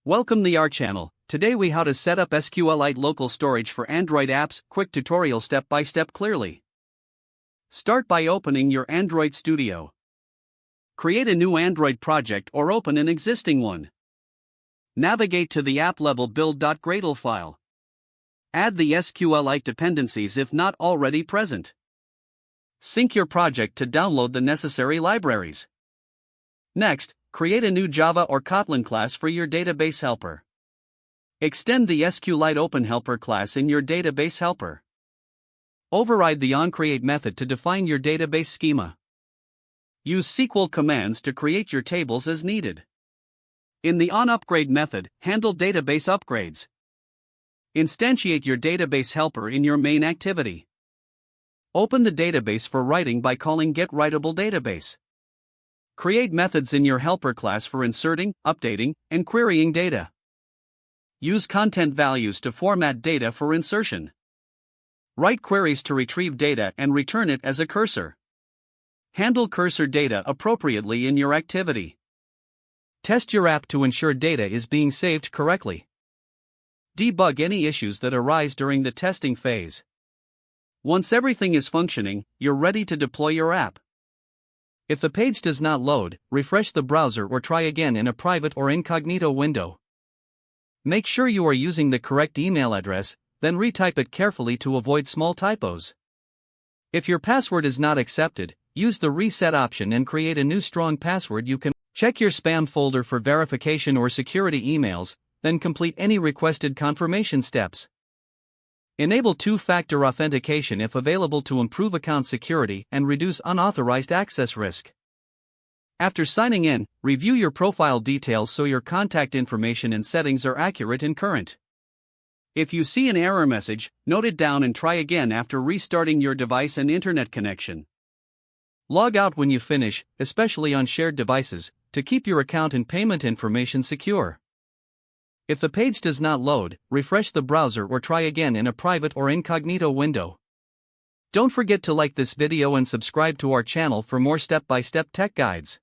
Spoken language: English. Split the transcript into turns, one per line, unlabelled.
Welcome to our channel. Today we how to set up SQLite local storage for Android apps. Quick tutorial step by step clearly. Start by opening your Android Studio. Create a new Android project or open an existing one. Navigate to the app level build.gradle file. Add the SQLite dependencies if not already present. Sync your project to download the necessary libraries. Next, create a new Java or Kotlin class for your database helper. Extend the SQLite OpenHelper class in your database helper. Override the onCreate method to define your database schema. Use SQL commands to create your tables as needed. In the onUpgrade method, handle database upgrades. Instantiate your database helper in your main activity. Open the database for writing by calling getWritable_database. Create methods in your helper class for inserting, updating, and querying data. Use content values to format data for insertion. Write queries to retrieve data and return it as a cursor. Handle cursor data appropriately in your activity. Test your app to ensure data is being saved correctly. Debug any issues that arise during the testing phase. Once everything is functioning, you're ready to deploy your app. If the page does not load, refresh the browser or try again in a private or incognito window. Make sure you are using the correct email address, then retype it carefully to avoid small typos. If your password is not accepted, use the reset option and create a new strong password. You can check your spam folder for verification or security emails, then complete any requested confirmation steps. Enable two-factor authentication if available to improve account security and reduce unauthorized access risk. After signing in, review your profile details so your contact information and settings are accurate and current. If you see an error message, note it down and try again after restarting your device and internet connection. Log out when you finish, especially on shared devices, to keep your account and payment information secure. If the page does not load, refresh the browser or try again in a private or incognito window. Don't forget to like this video and subscribe to our channel for more step-by-step tech guides.